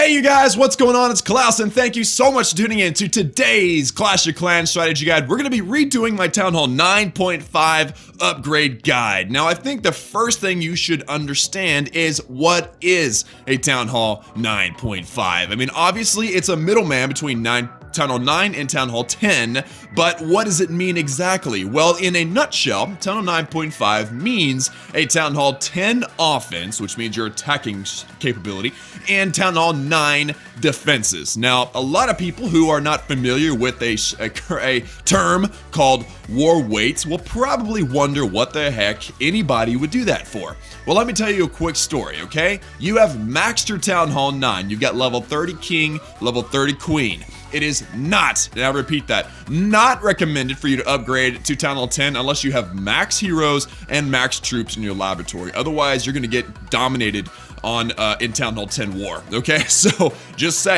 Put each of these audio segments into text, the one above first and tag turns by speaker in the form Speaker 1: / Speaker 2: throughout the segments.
Speaker 1: Hey you guys, what's going on? It's Klaus, and thank you so much for tuning in to today's Clash of Clans strategy guide. We're going to be redoing my Townhall 9.5 upgrade guide. Now, I think the first thing you should understand is what is a Townhall 9.5. I mean, obviously, it's a middleman between Townhall 9 and Townhall 10, but what does it mean exactly? Well, in a nutshell, Townhall 9.5 means a Townhall 10 offense, which means your attacking capability, and Townhall 9 defenses. Now, a lot of people who are not familiar with a term called war weights will probably wonder what the heck anybody would do that for. Well, let me tell you a quick story, okay? You have maxed your Townhall 9. You've got level 30 king, level 30 queen. It is not, and I'll repeat that, not recommended for you to upgrade to Townhall 10 unless you have max heroes and max troops in your laboratory. Otherwise, you're gonna get dominated on in Townhall 10 war. Okay, so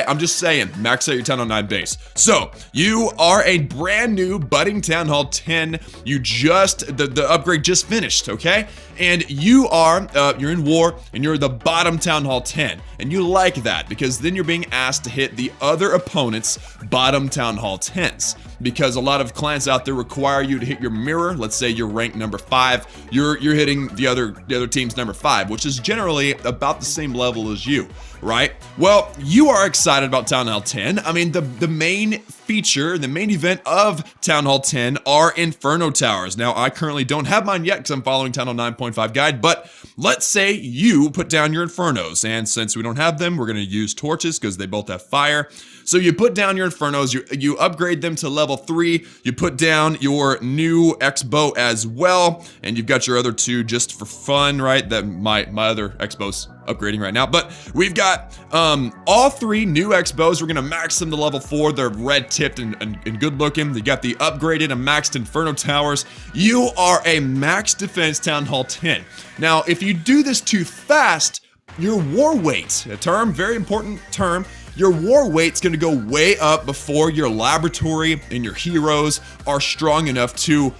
Speaker 1: I'm just saying, max out your Townhall 9 base. So you are a brand new budding Townhall 10. You just the upgrade just finished. Okay, and you're in war and you're the bottom Townhall 10, and you like that because then you're being asked to hit the other opponent's bottom Townhall 10s. Because a lot of clans out there require you to hit your mirror. Let's say you're ranked number 5, you're hitting the other team's number 5, which is generally about the same level as you, right? Well, you are excited about Townhall 10. I mean, the main feature, the main event of Townhall 10 are Inferno Towers. Now, I currently don't have mine yet because I'm following Townhall 9.5 guide, but let's say you put down your Infernos, and since we don't have them, we're going to use torches because they both have fire. So you put down your Infernos, you upgrade them to level 3, you put down your new X-bow as well, and you've got your other 2 just for fun, right? That my other X-bow's upgrading right now, but we've got all 3 new X-bows. We're gonna max them to level 4. They're red tipped and good looking. You got the upgraded and maxed Inferno Towers. You are a max defense Townhall 10. Now, if you do this too fast, your war weight, a term, very important term, your war weight's gonna go way up before your laboratory and your heroes are strong enough to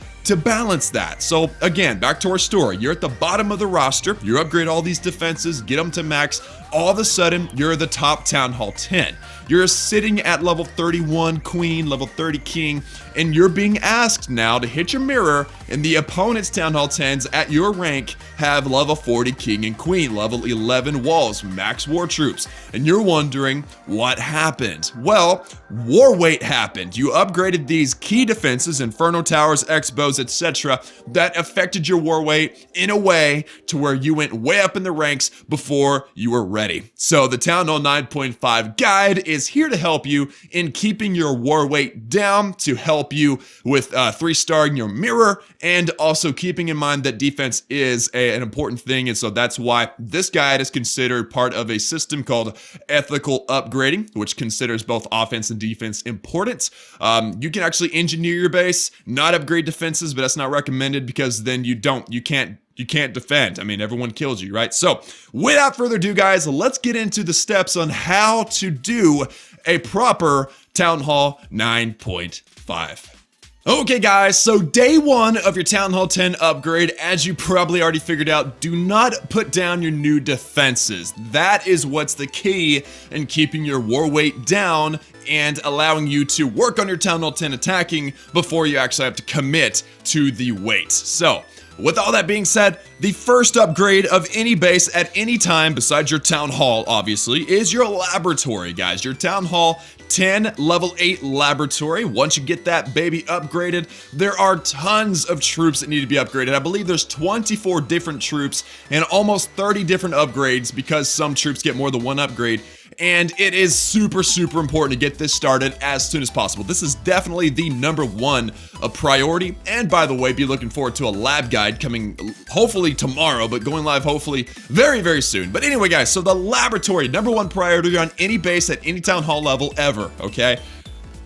Speaker 1: balance that. So again, back to our story. You're at the bottom of the roster. You upgrade all these defenses, get them to max. All of a sudden, you're the top Townhall 10. You're sitting at level 31 queen, level 30 king, and you're being asked now to hit your mirror, and the opponent's Townhall 10s at your rank have level 40 king and queen, level 11 walls, max war troops. And you're wondering what happened. Well, war weight happened. You upgraded these key defenses, Inferno Towers, X-bows, etc., that affected your war weight in a way to where you went way up in the ranks before you were ready. So the Townhall 9.5 guide is here to help you in keeping your war weight down, to help you with 3-starring your mirror, and also keeping in mind that defense is an important thing. And so that's why this guide is considered part of a system called ethical upgrading, which considers both offense and defense important. You can actually engineer your base, not upgrade defenses, but that's not recommended because then you can't defend. I mean, everyone kills you, right? So without further ado, guys, let's get into the steps on how to do a proper Townhall 9.5. Okay guys, so day 1 of your Townhall 10 upgrade, as you probably already figured out, do not put down your new defenses. That is what's the key in keeping your war weight down and allowing you to work on your Townhall 10 attacking before you actually have to commit to the weight. So, with all that being said, the first upgrade of any base at any time, besides your Town Hall, obviously, is your laboratory, guys. Your Townhall 10 level 8 laboratory. Once you get that baby upgraded, there are tons of troops that need to be upgraded. I believe there's 24 different troops and almost 30 different upgrades because some troops get more than one upgrade. And it is super, super important to get this started as soon as possible. This is definitely the #1 priority. And by the way, be looking forward to a lab guide coming hopefully tomorrow, but going live hopefully very, very soon. But anyway, guys, so the laboratory, #1 priority on any base at any Town Hall level ever, okay?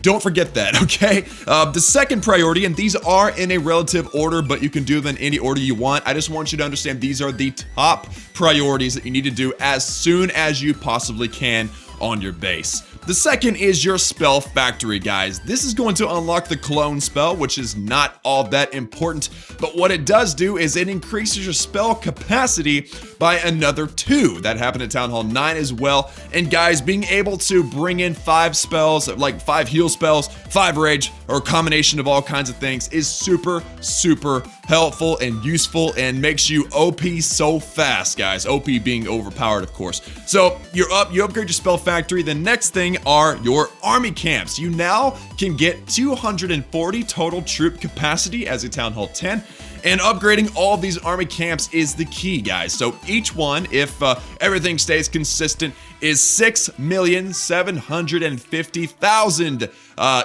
Speaker 1: Don't forget that, okay? The second priority, and these are in a relative order, but you can do them in any order you want. I just want you to understand these are the top priorities that you need to do as soon as you possibly can on your base. The second is your spell factory, guys. This is going to unlock the clone spell, which is not all that important, but what it does do is it increases your spell capacity by another 2. That happened at Town Hall 9 as well. And guys, being able to bring in 5 spells, like 5 heal spells, 5 rage, or a combination of all kinds of things is super helpful and useful and makes you OP so fast, guys. OP being overpowered, of course. So you upgrade your spell factory. The next thing are your army camps. You now can get 240 total troop capacity as a Town Hall 10. And upgrading all of these army camps is the key, guys. So each one, if everything stays consistent, is 6,750,000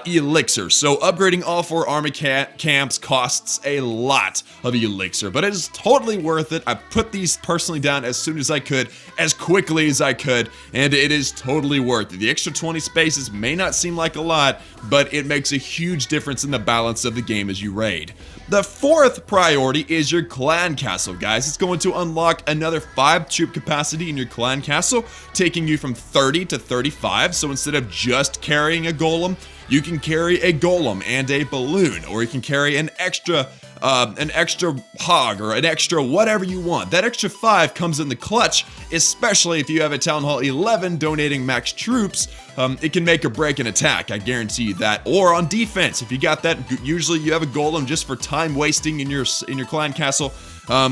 Speaker 1: elixir. So upgrading all 4 army camps costs a lot of elixir, but it is totally worth it. I put these personally down as soon as I could, as quickly as I could, and it is totally worth it. The extra 20 spaces may not seem like a lot, but it makes a huge difference in the balance of the game as you raid. The fourth priority is your clan castle, guys. It's going to unlock another 5 troop capacity in your clan castle, taking you from 30 to 35. So instead of just carrying a golem, you can carry a golem and a balloon, or you can carry an extra hog or an extra whatever you want. That extra 5 comes in the clutch, especially if you have a Town Hall 11 donating max troops. It can make or break an attack, I guarantee you that. Or on defense, if you got that, usually you have a golem just for time wasting in your clan castle.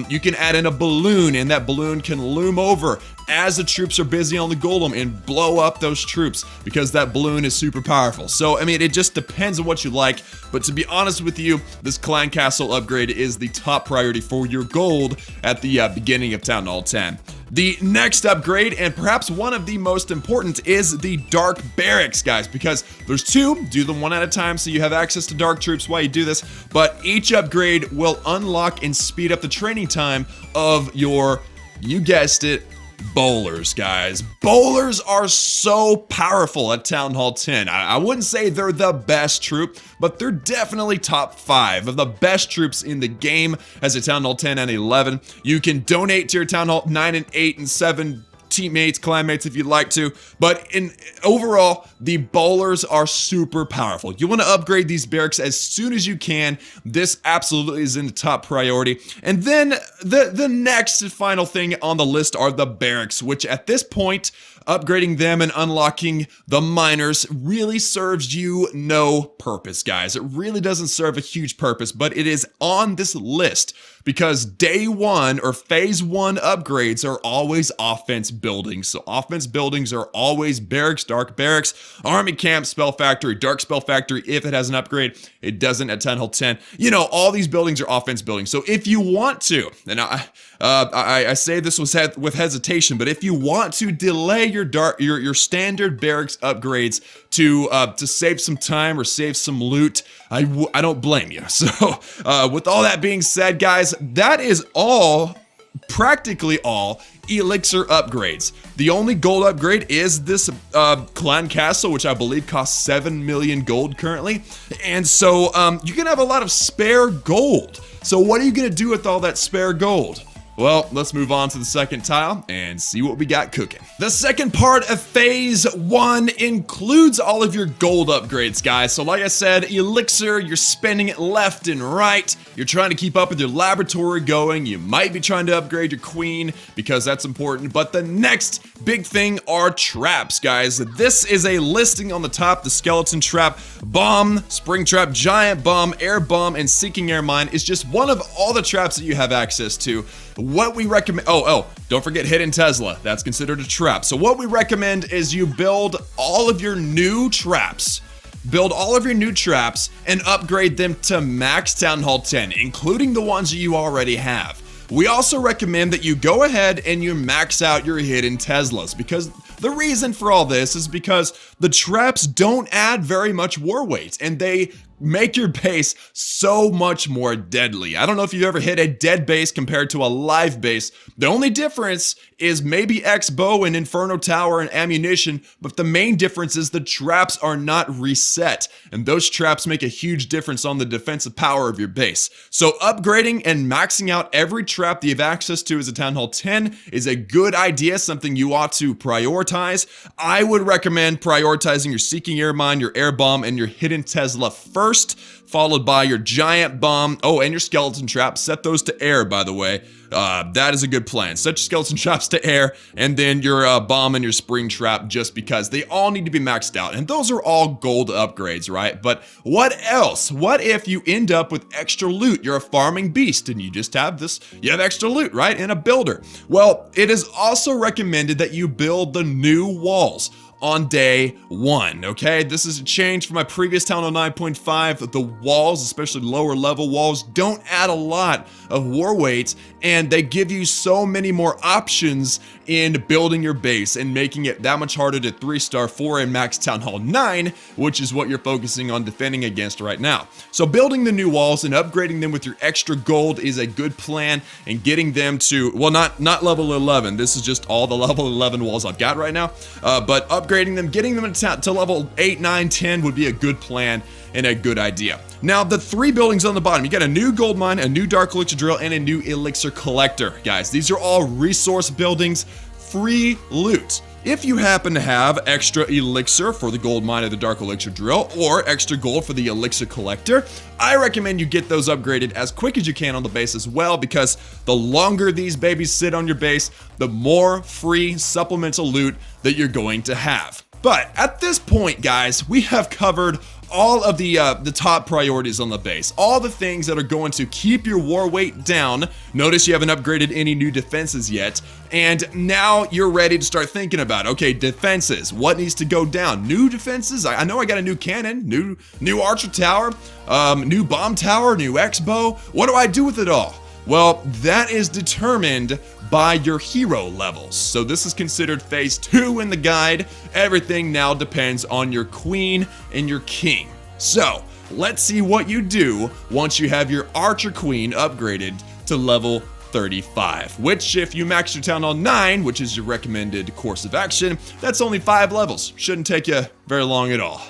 Speaker 1: You can add in a balloon, and that balloon can loom over as the troops are busy on the golem and blow up those troops, because that balloon is super powerful. So, I mean, it just depends on what you like, but to be honest with you, this clan castle upgrade is the top priority for your gold at the beginning of Town Hall 10. The next upgrade, and perhaps one of the most important, is the Dark Barracks, guys, because there's 2. Do them one at a time so you have access to dark troops while you do this, but each upgrade will unlock and speed up the training time of your, you guessed it, bowlers, guys. Bowlers are so powerful at Town Hall 10. I wouldn't say they're the best troop, but they're definitely top 5 of the best troops in the game as a Town Hall 10 and 11. You can donate to your Town Hall 9 and 8 and 7 teammates, clanmates if you'd like to, but overall, the bowlers are super powerful. You want to upgrade these barracks as soon as you can. This absolutely is in the top priority. And then the next and final thing on the list are the barracks, which at this point, upgrading them and unlocking the miners really serves you no purpose, guys. It really doesn't serve a huge purpose, but it is on this list because day 1 or phase 1 upgrades are always offense buildings. So offense buildings are always barracks, dark barracks, army camp, spell factory, dark spell factory if it has an upgrade. It doesn't at Town Hall 10. You know, all these buildings are offense buildings. So if you want to, and I say this with hesitation, but if you want to delay your standard barracks upgrades to save some time or save some loot, I don't blame you. So with all that being said, guys, that is practically all elixir upgrades. The only gold upgrade is this clan castle, which I believe costs 7 million gold currently, and so you can have a lot of spare gold. So what are you gonna do with all that spare gold? Well, let's move on to the second tile and see what we got cooking. The second part of phase 1 includes all of your gold upgrades, guys. So like I said, elixir, you're spending it left and right. You're trying to keep up with your laboratory going. You might be trying to upgrade your queen because that's important. But the next big thing are traps, guys. This is a listing on the top. The skeleton trap, bomb, spring trap, giant bomb, air bomb, and sinking air mine is just one of all the traps that you have access to. What we recommend, don't forget hidden Tesla. That's considered a trap. So what we recommend is you build all of your new traps. Build all of your new traps and upgrade them to max Town Hall 10, including the ones that you already have. We also recommend that you go ahead and you max out your hidden Teslas, because the reason for all this is because the traps don't add very much war weight and they make your base so much more deadly. I don't know if you've ever hit a dead base compared to a live base. The only difference is maybe X bow and Inferno Tower and ammunition, but the main difference is the traps are not reset, and those traps make a huge difference on the defensive power of your base. So upgrading and maxing out every trap that you have access to as a Town Hall 10 is a good idea, something you ought to prioritize prioritize, I would recommend prioritizing your Seeking Air Mine, your Air Bomb, and your Hidden Tesla first, followed by your Giant Bomb, and your Skeleton Trap. Set those to air, by the way. That is a good plan. Set your Skeleton Traps to air, and then your Bomb and your Spring Trap, just because they all need to be maxed out. And those are all gold upgrades, right? But what else? What if you end up with extra loot? You're a farming beast, and you just have you have extra loot, right? In a builder. Well, it is also recommended that you build the new walls on day 1, okay? This is a change from my previous Townhall 9.5. The walls, especially lower level walls, don't add a lot of war weight, and they give you so many more options in building your base and making it that much harder to 3-star 4 in max Townhall 9, which is what you're focusing on defending against right now. So building the new walls and upgrading them with your extra gold is a good plan, and getting them to, well, not level 11. This is just all the level 11 walls I've got right now, but upgrading them, getting them to level 8, 9, 10 would be a good plan and a good idea. Now, the 3 buildings on the bottom, you got a new gold mine, a new dark elixir drill, and a new elixir collector. Guys, these are all resource buildings, free loot. If you happen to have extra elixir for the gold mine or the dark elixir drill, or extra gold for the elixir collector, I recommend you get those upgraded as quick as you can on the base as well, because the longer these babies sit on your base, the more free supplemental loot that you're going to have. But at this point, guys, we have covered all of the top priorities on the base, all the things that are going to keep your war weight down. Notice you haven't upgraded any new defenses yet, and now you're ready to start thinking about, okay, defenses, what needs to go down? New defenses, I know I got a new cannon, new archer tower, new bomb tower, new X-bow. What do I do with it all? Well, that is determined by your hero levels. So this is considered phase 2 in the guide. Everything now depends on your queen and your king. So let's see what you do once you have your archer queen upgraded to level 35, which if you max your Townhall 9, which is your recommended course of action, that's only 5 levels. Shouldn't take you very long at all.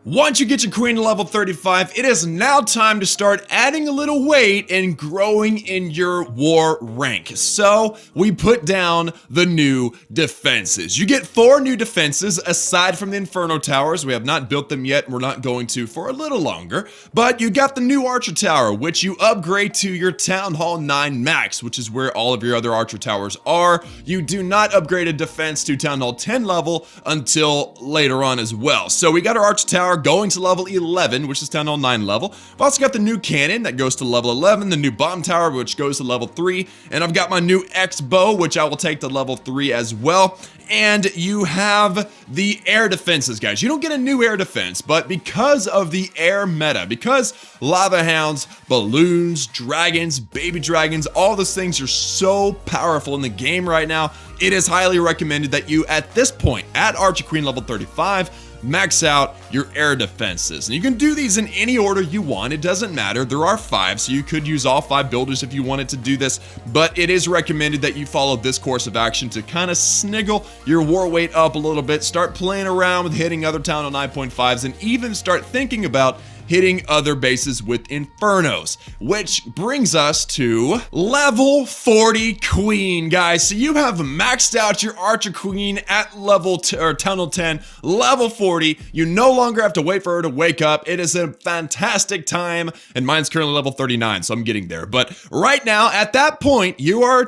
Speaker 1: Once you get your queen to level 35, it is now time to start adding a little weight and growing in your war rank. So we put down the new defenses. You get 4 new defenses aside from the Inferno Towers. We have not built them yet, and we're not going to for a little longer. But you got the new Archer Tower, which you upgrade to your Townhall 9 max, which is where all of your other Archer Towers are. You do not upgrade a defense to Townhall 10 level until later on as well. So we got our Archer Tower going to level 11, which is Townhall 9 level. I've also got the new cannon that goes to level 11, the new bomb tower, which goes to level 3, and I've got my new X-bow, which I will take to level 3 as well. And you have the air defenses, guys. You don't get a new air defense, but because of the air meta, because lava hounds, balloons, dragons, baby dragons, all those things are so powerful in the game right now, it is highly recommended that you, at this point, at Archer Queen level 35, max out your air defenses. And you can do these in any order you want. It doesn't matter. There are 5, so you could use all 5 builders if you wanted to do this, but it is recommended that you follow this course of action to kind of sniggle your war weight up a little bit, start playing around with hitting other Townhall 9.5s, and even start thinking about hitting other bases with Infernos, which brings us to level 40 Queen, guys. So you have maxed out your Archer Queen at level Townhall 10, level 40. You no longer have to wait for her to wake up. It is a fantastic time, and mine's currently level 39, so I'm getting there. But right now, at that point, you are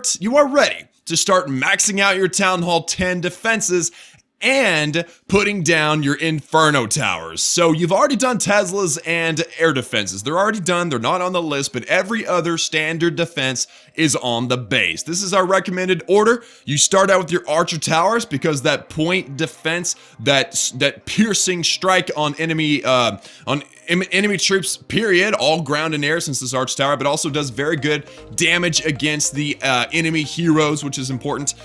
Speaker 1: ready to start maxing out your Townhall 10 defenses and putting down your Inferno Towers. So you've already done Teslas and air defenses. They're already done. They're not on the list, but every other standard defense is on the base. This is our recommended order. You start out with your Archer Towers because that point defense, that piercing strike on enemy troops, period, all ground and air since this Arch Tower, but also does very good damage against the enemy heroes, which is important,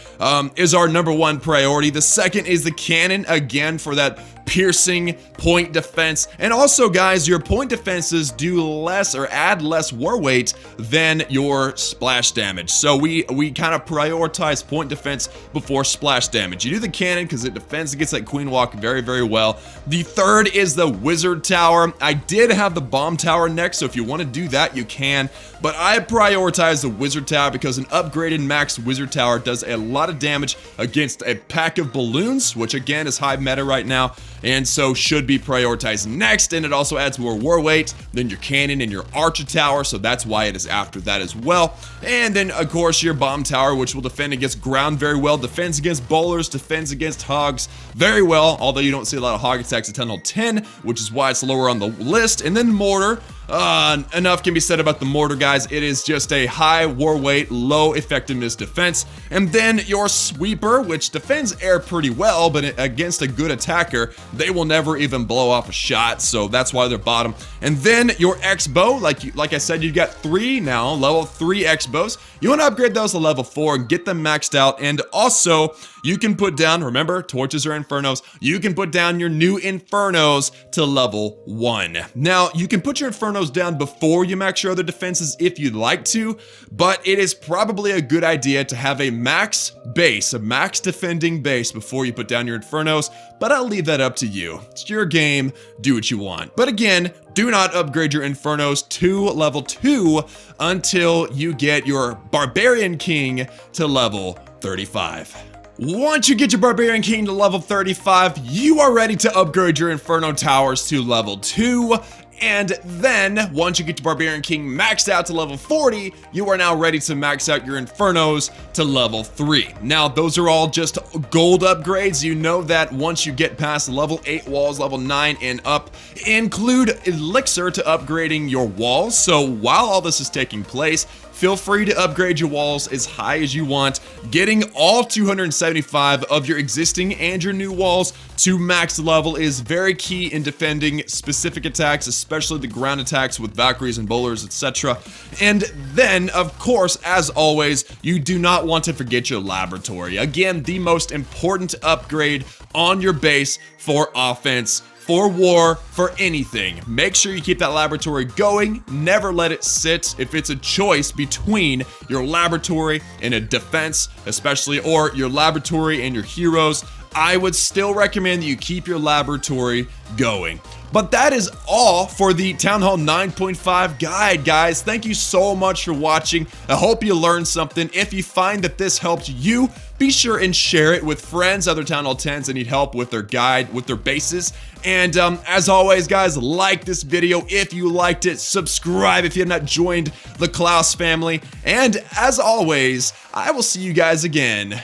Speaker 1: is our #1 priority. The second is the cannon, again, for that piercing, point defense, and also guys, your point defenses do less or add less war weight than your splash damage. So we kind of prioritize point defense before splash damage. You do the cannon because it defends against that queen walk very, very well. The third is the wizard tower. I did have the bomb tower next, so if you want to do that, you can, but I prioritize the wizard tower because an upgraded max wizard tower does a lot of damage against a pack of balloons, which again is high meta right now, and so should be prioritized next, and it also adds more war weight than your cannon and your archer tower, so that's why it is after that as well. And then of course your bomb tower, which will defend against ground very well, defends against bowlers, defends against hogs very well, although you don't see a lot of hog attacks at Townhall 10, which is why it's lower on the list. And then mortar. Enough can be said about the mortar, guys. It is just a high war weight, low effectiveness defense. And then your sweeper, which defends air pretty well, but against a good attacker, they will never even blow off a shot, so that's why they're bottom. And then your X-bow, like I said, you got 3 now, level 3 X-bows. You want to upgrade those to level 4 and get them maxed out. And also, you can put down, remember, torches are infernos, you can put down your new infernos to level 1. Now, you can put your infernos down before you max your other defenses if you'd like to, but it is probably a good idea to have a max base, a max defending base before you put down your infernos, but I'll leave that up to you. It's your game, do what you want. But again, do not upgrade your infernos to level 2 until you get your Barbarian King to level 35. Once you get your Barbarian King to level 35, you are ready to upgrade your Inferno Towers to level 2. And then, once you get your Barbarian King maxed out to level 40, you are now ready to max out your Infernos to level 3. Now, those are all just gold upgrades. You know that once you get past level 8 walls, level 9 and up, include Elixir to upgrading your walls. So while all this is taking place, feel free to upgrade your walls as high as you want, getting all 275 of your existing and your new walls to max level is very key in defending specific attacks, especially the ground attacks with Valkyries and bowlers, etc. And then, of course, as always, you do not want to forget your laboratory. Again, the most important upgrade on your base for offense, for war, for anything. Make sure you keep that laboratory going. Never let it sit. If it's a choice between your laboratory and a defense, especially, or your laboratory and your heroes, I would still recommend that you keep your laboratory going. But that is all for the Townhall 9.5 guide, guys. Thank you so much for watching. I hope you learned something. If you find that this helped you, be sure and share it with friends, other Townhall 10s that need help with their guide, with their bases. And as always, guys, like this video if you liked it. Subscribe if you have not joined the Klaus family. And as always, I will see you guys again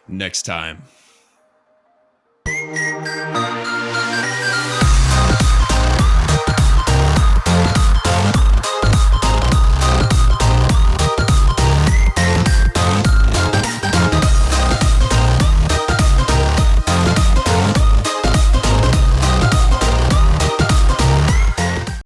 Speaker 1: next time.